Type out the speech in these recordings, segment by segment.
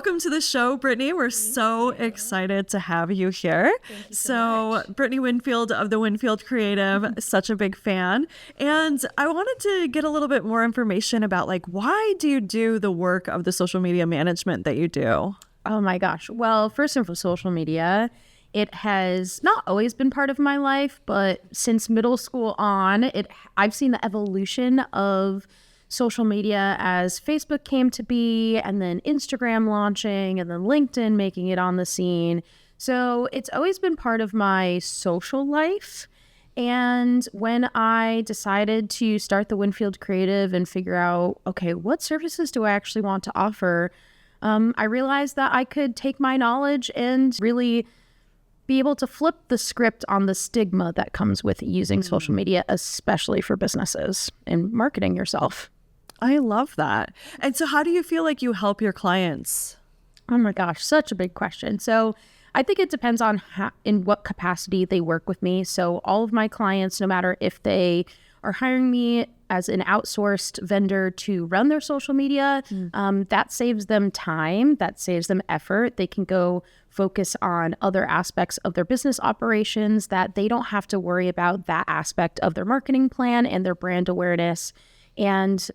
welcome to the show, Brittany. We're so excited to have you here. Thank you so much. Brittany Winfield of the Winfield Creative, such a big fan. And I wanted to get a little bit more information about why do you do the work of the social media management that you do? Oh my gosh. Well, first and foremost, social media, it has not always been part of my life, but since middle school on, I've seen the evolution of social media as Facebook came to be, and then Instagram launching, and then LinkedIn making it on the scene. So it's always been part of my social life. And when I decided to start the Winfield Creative and figure out, okay, what services do I actually want to offer? I realized that I could take my knowledge and really be able to flip the script on the stigma that comes with using social media, especially for businesses and marketing yourself. I love that. And so how do you feel like you help your clients? Oh my gosh, such a big question. So I think it depends on in what capacity they work with me. So all of my clients, no matter if they are hiring me as an outsourced vendor to run their social media, that saves them time, that saves them effort. They can go focus on other aspects of their business operations that they don't have to worry about that aspect of their marketing plan and their brand awareness. And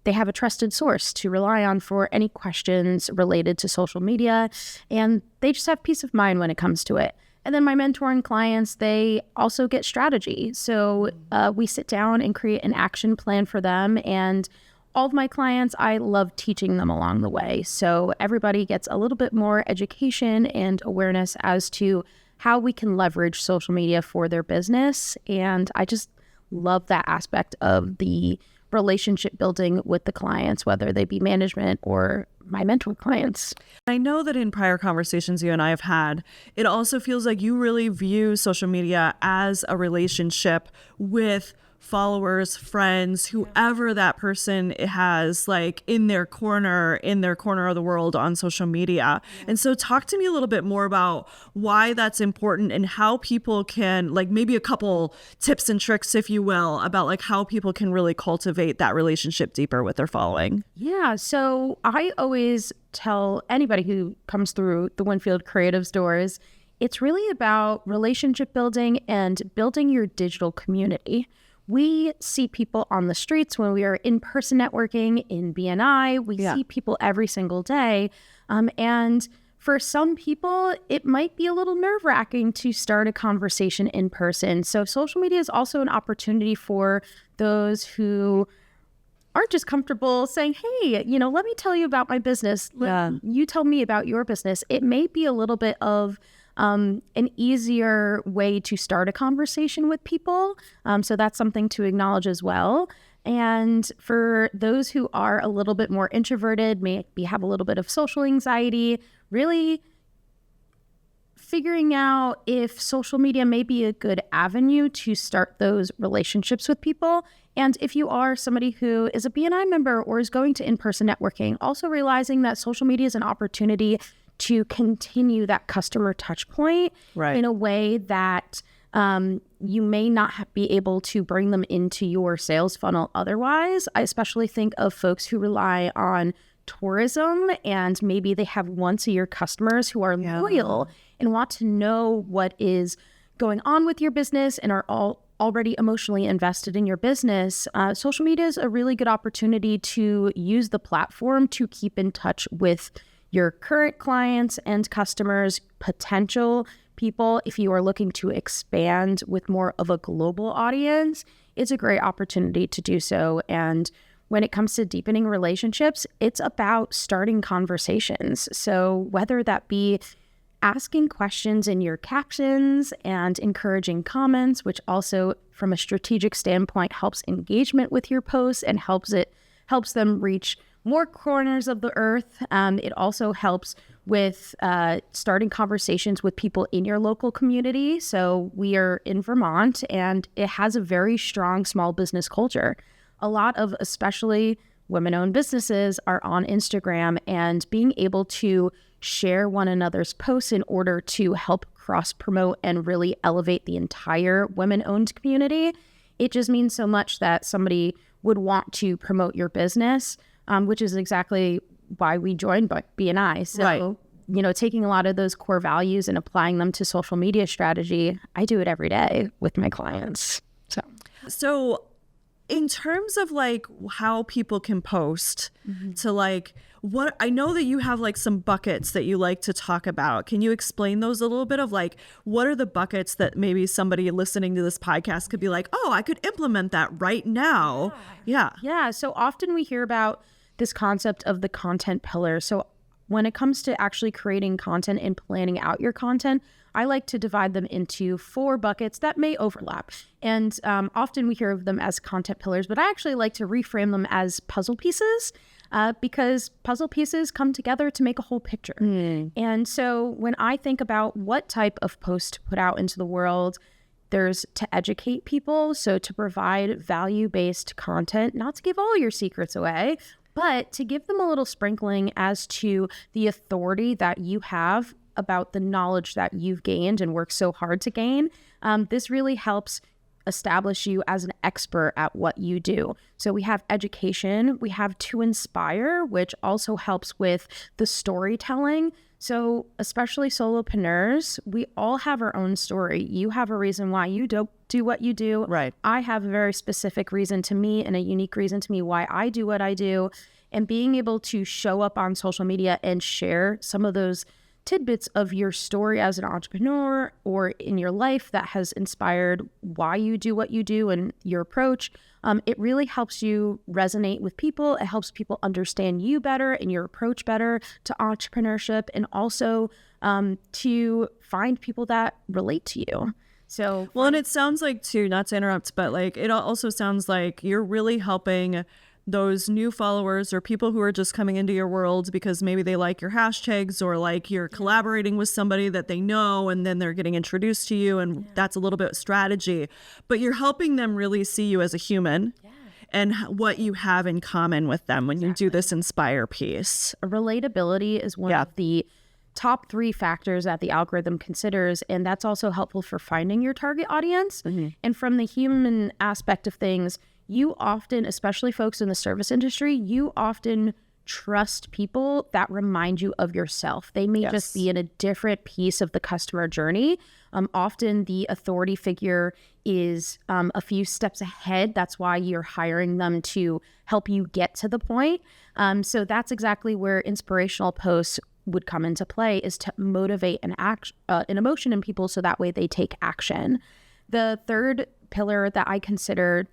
they have a trusted source to rely on for any questions related to social media. And they just have peace of mind when it comes to it. And then my mentoring clients, they also get strategy. So we sit down and create an action plan for them. And all of my clients, I love teaching them along the way. So everybody gets a little bit more education and awareness as to how we can leverage social media for their business. And I just love that aspect of the relationship building with the clients, whether they be management or my mentor clients. I know that in prior conversations you and I have had, it also feels like you really view social media as a relationship with followers, friends, whoever that person has in their corner of the world on social media. And so talk to me a little bit more about why that's important and how people can, maybe a couple tips and tricks, if you will, about how people can really cultivate that relationship deeper with their following. Yeah. So I always tell anybody who comes through the Winfield Creatives doors, it's really about relationship building and building your digital community. We see people on the streets when we are in-person networking in BNI. We see people every single day. And for some people, it might be a little nerve-wracking to start a conversation in person. So social media is also an opportunity for those who aren't just comfortable saying, hey, let me tell you about my business. You tell me about your business. It may be a little bit of an easier way to start a conversation with people. So that's something to acknowledge as well. And for those who are a little bit more introverted, maybe have a little bit of social anxiety, really figuring out if social media may be a good avenue to start those relationships with people. And if you are somebody who is a BNI member or is going to in-person networking, also realizing that social media is an opportunity to continue that customer touch point in a way that you may not be able to bring them into your sales funnel otherwise. I especially think of folks who rely on tourism, and maybe they have once a year customers who are loyal and want to know what is going on with your business and are already emotionally invested in your business. Social media is a really good opportunity to use the platform to keep in touch with your current clients and customers, potential people. If you are looking to expand with more of a global audience, it's a great opportunity to do so. And when it comes to deepening relationships, it's about starting conversations. So whether that be asking questions in your captions and encouraging comments, which also from a strategic standpoint helps engagement with your posts and helps them reach more corners of the earth. It also helps with starting conversations with people in your local community. So we are in Vermont, and it has a very strong small business culture. A lot of especially women-owned businesses are on Instagram, and being able to share one another's posts in order to help cross-promote and really elevate the entire women-owned community, it just means so much that somebody would want to promote your business, which is exactly why we joined BNI. So, taking a lot of those core values and applying them to social media strategy, I do it every day with my clients. So in terms of like how people can post to like what I know that you have like some buckets that you like to talk about. Can you explain those a little bit of like what are the buckets that maybe somebody listening to this podcast could be like, oh, I could implement that right now? Yeah. So often we hear about this concept of the content pillar. So when it comes to actually creating content and planning out your content, I like to divide them into 4 buckets that may overlap. And often we hear of them as content pillars, but I actually like to reframe them as puzzle pieces because puzzle pieces come together to make a whole picture. And so when I think about what type of post to put out into the world, there's to educate people, so to provide value-based content, not to give all your secrets away, but to give them a little sprinkling as to the authority that you have about the knowledge that you've gained and worked so hard to gain. This really helps establish you as an expert at what you do. So we have education, we have to inspire, which also helps with the storytelling. So especially solopreneurs, we all have our own story. You have a reason why you don't do what you do. Right. I have a very specific reason to me and a unique reason to me why I do what I do. And being able to show up on social media and share some of those tidbits of your story as an entrepreneur or in your life that has inspired why you do what you do and your approach, it really helps you resonate with people. It helps people understand you better and your approach better to entrepreneurship, and also to find people that relate to you. So, well, and it sounds like too, not to interrupt, but like it also sounds like you're really helping those new followers or people who are just coming into your world because maybe they like your hashtags or like you're collaborating with somebody that they know and then they're getting introduced to you, and that's a little bit of strategy, but you're helping them really see you as a human and what you have in common with them when you do this inspire piece. Relatability is one of the top 3 factors that the algorithm considers, and that's also helpful for finding your target audience. And from the human aspect of things, you often, especially folks in the service industry, you often trust people that remind you of yourself. They may just be in a different piece of the customer journey. Often the authority figure is a few steps ahead. That's why you're hiring them to help you get to the point. So that's exactly where inspirational posts would come into play, is to motivate an emotion in people so that way they take action. The third pillar that I consider,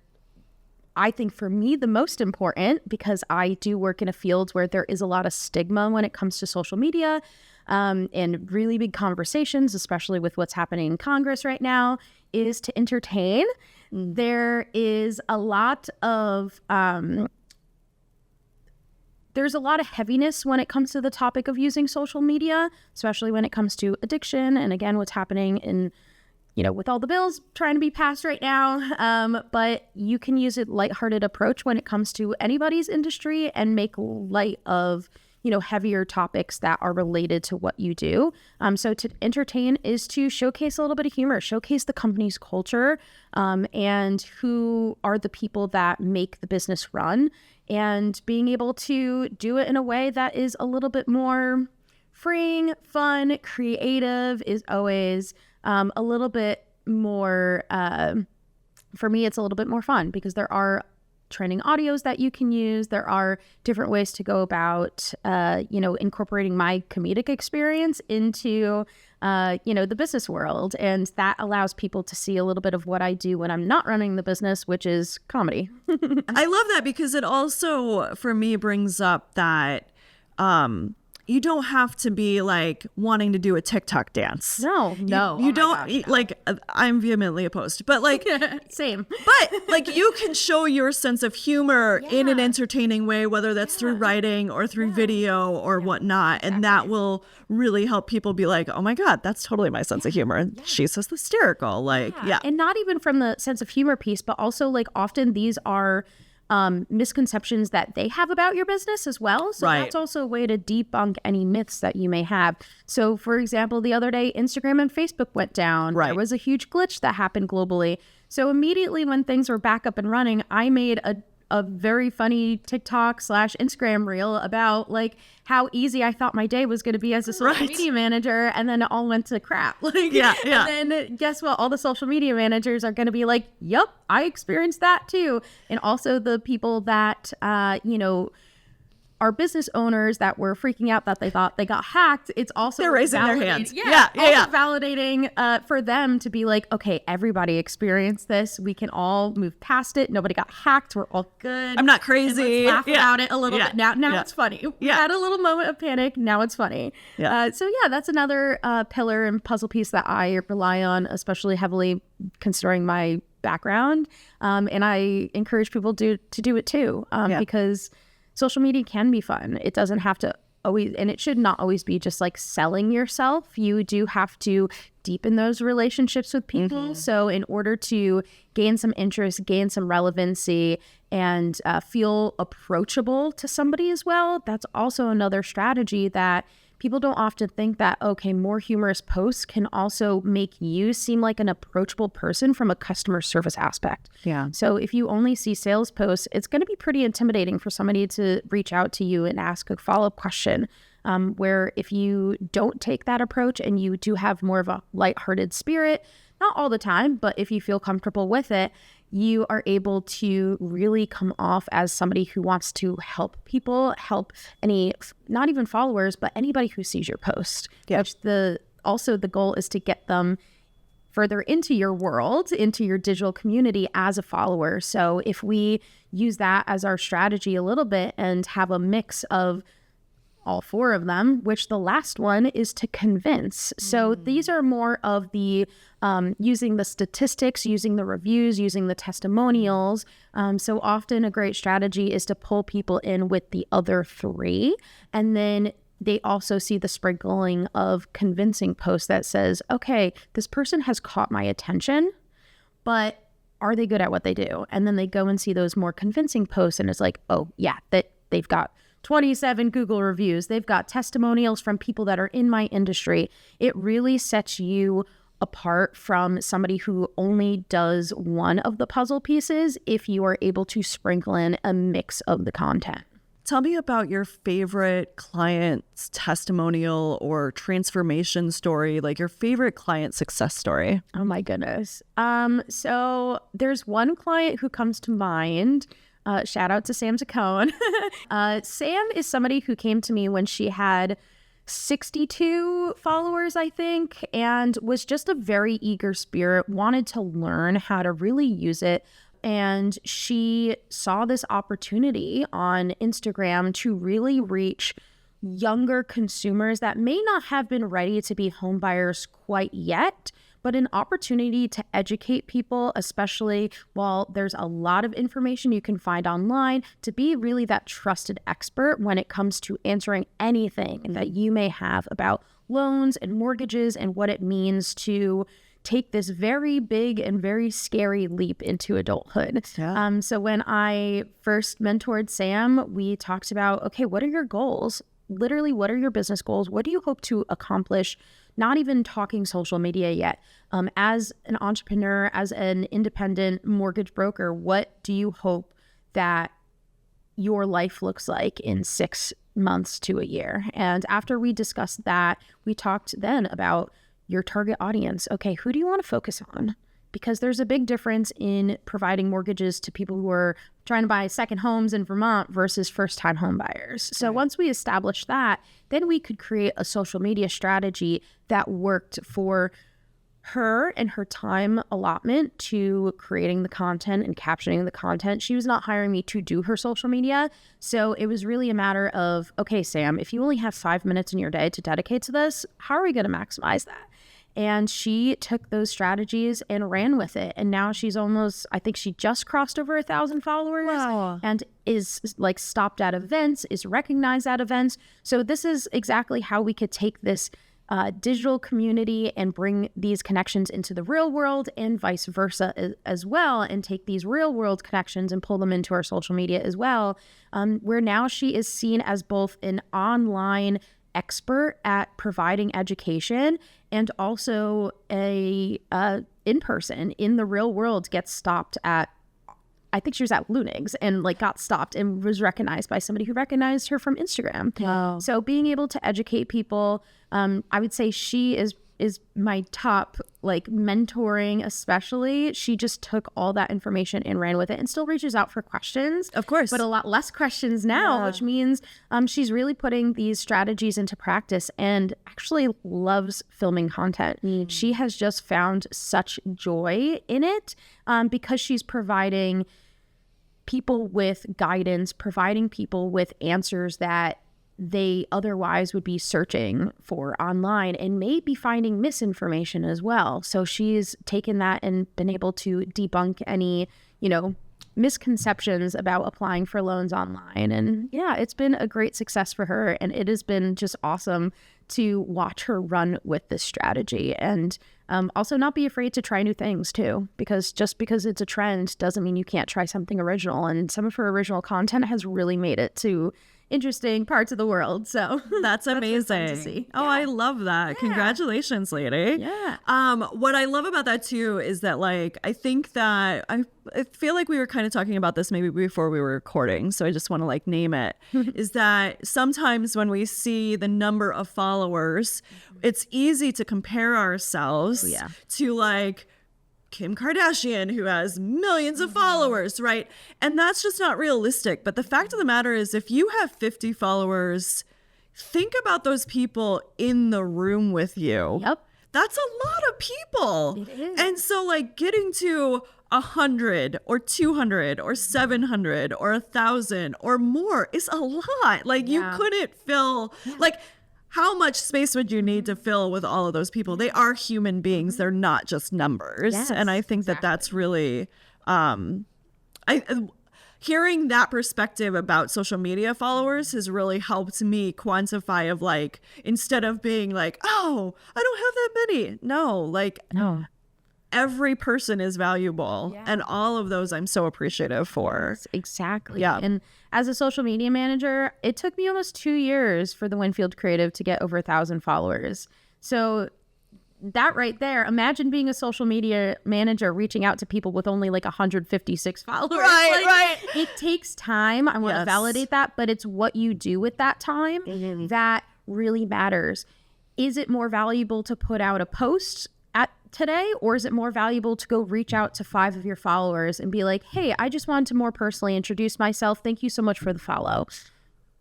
I think for me, the most important, because I do work in a field where there is a lot of stigma when it comes to social media and really big conversations, especially with what's happening in Congress right now, is to entertain. There is a lot of there's a lot of heaviness when it comes to the topic of using social media, especially when it comes to addiction. And again, what's happening in with all the bills trying to be passed right now. But you can use a lighthearted approach when it comes to anybody's industry and make light of, heavier topics that are related to what you do. So to entertain is to showcase a little bit of humor, showcase the company's culture, and who are the people that make the business run, and being able to do it in a way that is a little bit more freeing, fun, creative is always a little bit more, for me, it's a little bit more fun because there are training audios that you can use. There are different ways to go about, incorporating my comedic experience into, the business world. And that allows people to see a little bit of what I do when I'm not running the business, which is comedy. I love that because it also, for me, brings up that, you don't have to be like wanting to do a TikTok dance. No. You don't like, I'm vehemently opposed, but like, same. But like you can show your sense of humor in an entertaining way, whether that's through writing or through video or whatnot. Exactly. And that will really help people be like, oh my God, that's totally my sense of humor. And she's just hysterical. Like, And not even from the sense of humor piece, but also like often these are misconceptions that they have about your business as well. So that's also a way to debunk any myths that you may have. So for example, the other day, Instagram and Facebook went down. There was a huge glitch that happened globally. So immediately when things were back up and running, I made a very funny TikTok / Instagram reel about like how easy I thought my day was going to be as a social media manager, and then it all went to crap. Like, and then guess what? All the social media managers are going to be like, "Yep, I experienced that too." And also the people that are business owners that were freaking out that they thought they got hacked. It's also they're raising their hands. Validating for them to be like, okay, everybody experienced this. We can all move past it. Nobody got hacked. We're all good. I'm not crazy. Let's laugh about it a little bit. Now it's funny. We had a little moment of panic. Now it's funny. So that's another pillar and puzzle piece that I rely on, especially heavily considering my background. And I encourage people to do it too, because social media can be fun. It doesn't have to always, and it should not always be just like selling yourself. You do have to deepen those relationships with people. So in order to gain some interest, gain some relevancy, and feel approachable to somebody as well, that's also another strategy that people don't often think that, okay, more humorous posts can also make you seem like an approachable person from a customer service aspect. Yeah. So if you only see sales posts, it's going to be pretty intimidating for somebody to reach out to you and ask a follow-up question. Where if you don't take that approach and you do have more of a lighthearted spirit, not all the time, but if you feel comfortable with it, you are able to really come off as somebody who wants to help people, help any, not even followers, but anybody who sees your post. Which also the goal is to get them further into your world, into your digital community as a follower. So if we use that as our strategy a little bit and have a mix of all four of them, which the last one is to convince. So these are more of the using the statistics, using the reviews, using the testimonials. So often a great strategy is to pull people in with the other three. And then they also see the sprinkling of convincing posts that says, okay, this person has caught my attention, but are they good at what they do? And then they go and see those more convincing posts and it's like, oh yeah, that they've got 27 Google reviews. They've got testimonials from people that are in my industry. It really sets you apart from somebody who only does one of the puzzle pieces if you are able to sprinkle in a mix of the content. Tell me about your favorite client's testimonial or transformation story, like your favorite client success story. Oh my goodness. So there's one client who comes to mind. Shout out to Sam Zacone. Sam is somebody who came to me when she had 62 followers, I think, and was just a very eager spirit, wanted to learn how to really use it. And she saw this opportunity on Instagram to really reach younger consumers that may not have been ready to be home buyers quite yet, but an opportunity to educate people, especially while there's a lot of information you can find online, to be really that trusted expert when it comes to answering anything that you may have about loans and mortgages and what it means to take this very big and very scary leap into adulthood. So when I first mentored Sam, we talked about, okay, what are your goals? Literally, what are your business goals? What do you hope to accomplish? Not even talking social media yet. As an entrepreneur, as an independent mortgage broker, what do you hope that your life looks like in 6 months to a year? And after we discussed that, we talked then about your target audience. Okay, who do you want to focus on? Because there's a big difference in providing mortgages to people who are trying to buy second homes in Vermont versus first-time home buyers. So once we established that, then we could create a social media strategy that worked for her and her time allotment to creating the content and captioning the content. She was not hiring me to do her social media. So it was really a matter of, okay, Sam, if you only have 5 minutes in your day to dedicate to this, how are we going to maximize that? And she took those strategies and ran with it. And now she's almost, I think she just crossed over 1,000 followers. Wow. And is like stopped at events, is recognized at events. So this is exactly how we could take this digital community and bring these connections into the real world and vice versa as well, and take these real world connections and pull them into our social media as well, where now she is seen as both an online expert at providing education and also a in-person in the real world gets stopped at, I think she was at Lunig's and like got stopped and was recognized by somebody who recognized her from Instagram. Wow. So being able to educate people, I would say she is my top, like, mentoring. Especially, she just took all that information and ran with it, and still reaches out for questions, Of course, but a lot less questions now, which means she's really putting these strategies into practice and actually loves filming content. She has just found such joy in it, because she's providing people with guidance, providing people with answers that they otherwise would be searching for online, and may be finding misinformation as well. So she's taken that and been able to debunk any, misconceptions about applying for loans online. And yeah, it's been a great success for her. And it has been just awesome to watch her run with this strategy. And also not be afraid to try new things too, because just because it's a trend doesn't mean you can't try something original. And some of her original content has really made it to interesting parts of the world. So that's amazing. To see. Oh, I love that. Yeah. Congratulations, lady. Yeah. What I love about that too is that, like, I think that I feel like we were kind of talking about this maybe before we were recording, so I just want to like name it, is that sometimes when we see the number of followers, it's easy to compare ourselves to like Kim Kardashian, who has millions of followers, right? And that's just not realistic. But the fact of the matter is, if you have 50 followers, think about those people in the room with you. Yep. That's a lot of people. It is. And so, like, getting to 100 or 200 or 700 or 1,000 or more is a lot. Like, you couldn't fill, like, how much space would you need to fill with all of those people? They are human beings. They're not just numbers. Yes, and I think that that's really, hearing that perspective about social media followers has really helped me quantify of, like, instead of being like, oh, I don't have that many. No. Every person is valuable. Yeah. And all of those I'm so appreciative for. Yes, exactly. Yeah. And as a social media manager, it took me almost 2 years for the Winfield Creative to get over 1,000 followers. So that right there, imagine being a social media manager reaching out to people with only like 156 followers. Right. It takes time. I want to validate that, but it's what you do with that time that really matters. Is it more valuable to put out a post today, or is it more valuable to go reach out to 5 of your followers and be like, hey, I just wanted to more personally introduce myself. Thank you so much for the follow.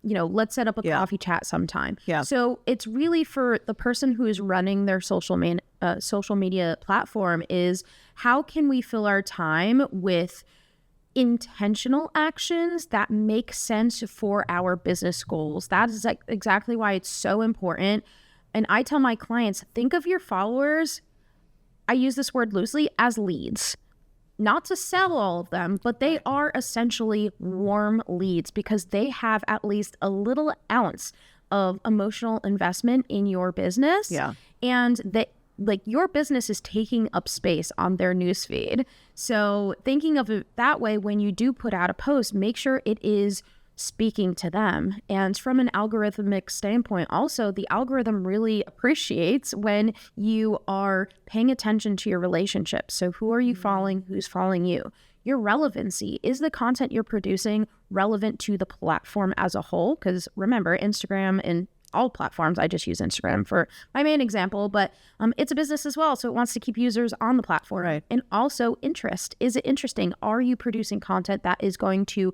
Let's set up a coffee chat sometime. Yeah. So it's really for the person who is running their social media platform is, how can we fill our time with intentional actions that make sense for our business goals? That is exactly why it's so important. And I tell my clients, think of your followers, I use this word loosely, as leads. Not to sell all of them, but they are essentially warm leads, because they have at least a little ounce of emotional investment in your business. Yeah. And that, like, your business is taking up space on their newsfeed. So thinking of it that way, when you do put out a post, make sure it is speaking to them. And from an algorithmic standpoint, also, the algorithm really appreciates when you are paying attention to your relationships. So who are you following? Who's following you? Your relevancy. Is the content you're producing relevant to the platform as a whole? Because remember, Instagram and all platforms, I just use Instagram for my main example, but it's a business as well. So it wants to keep users on the platform. Right. And also interest. Is it interesting? Are you producing content that is going to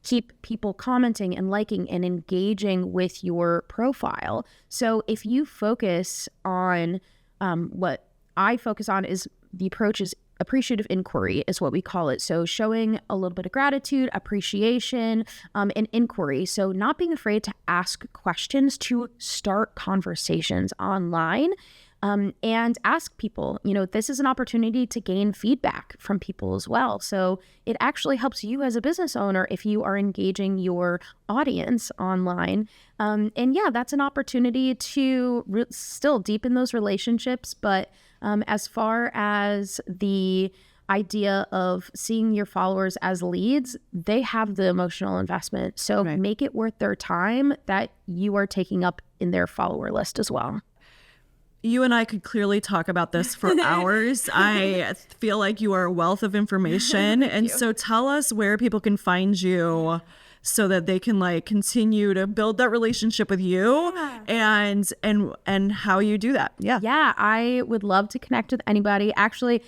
keep people commenting and liking and engaging with your profile? So if you focus on what I focus on is the approach is appreciative inquiry is what we call it. So showing a little bit of gratitude, appreciation, and inquiry. So not being afraid to ask questions, to start conversations online. And ask people, this is an opportunity to gain feedback from people as well. So it actually helps you as a business owner if you are engaging your audience online. And yeah, that's an opportunity to still deepen those relationships. But as far as the idea of seeing your followers as leads, they have the emotional investment. So make it worth their time that you are taking up in their follower list as well. You and I could clearly talk about this for hours. I feel like you are a wealth of information. And so tell us where people can find you so that they can like continue to build that relationship with you and how you do that. Yeah, I would love to connect with anybody. Actually,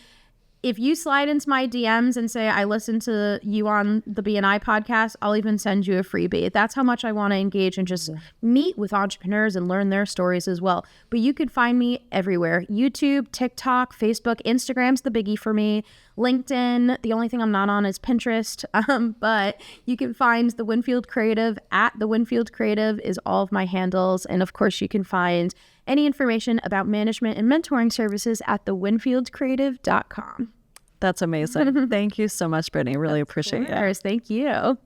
if you slide into my DMs and say, I listened to you on the BNI podcast, I'll even send you a freebie. That's how much I want to engage and just meet with entrepreneurs and learn their stories as well. But you could find me everywhere. YouTube, TikTok, Facebook, Instagram's the biggie for me. LinkedIn, the only thing I'm not on is Pinterest. But you can find The Winfield Creative at The Winfield Creative is all of my handles. And of course, you can find any information about management and mentoring services at thewinfieldcreative.com. That's amazing. Thank you so much, Brittany. Really appreciate it. Thank you.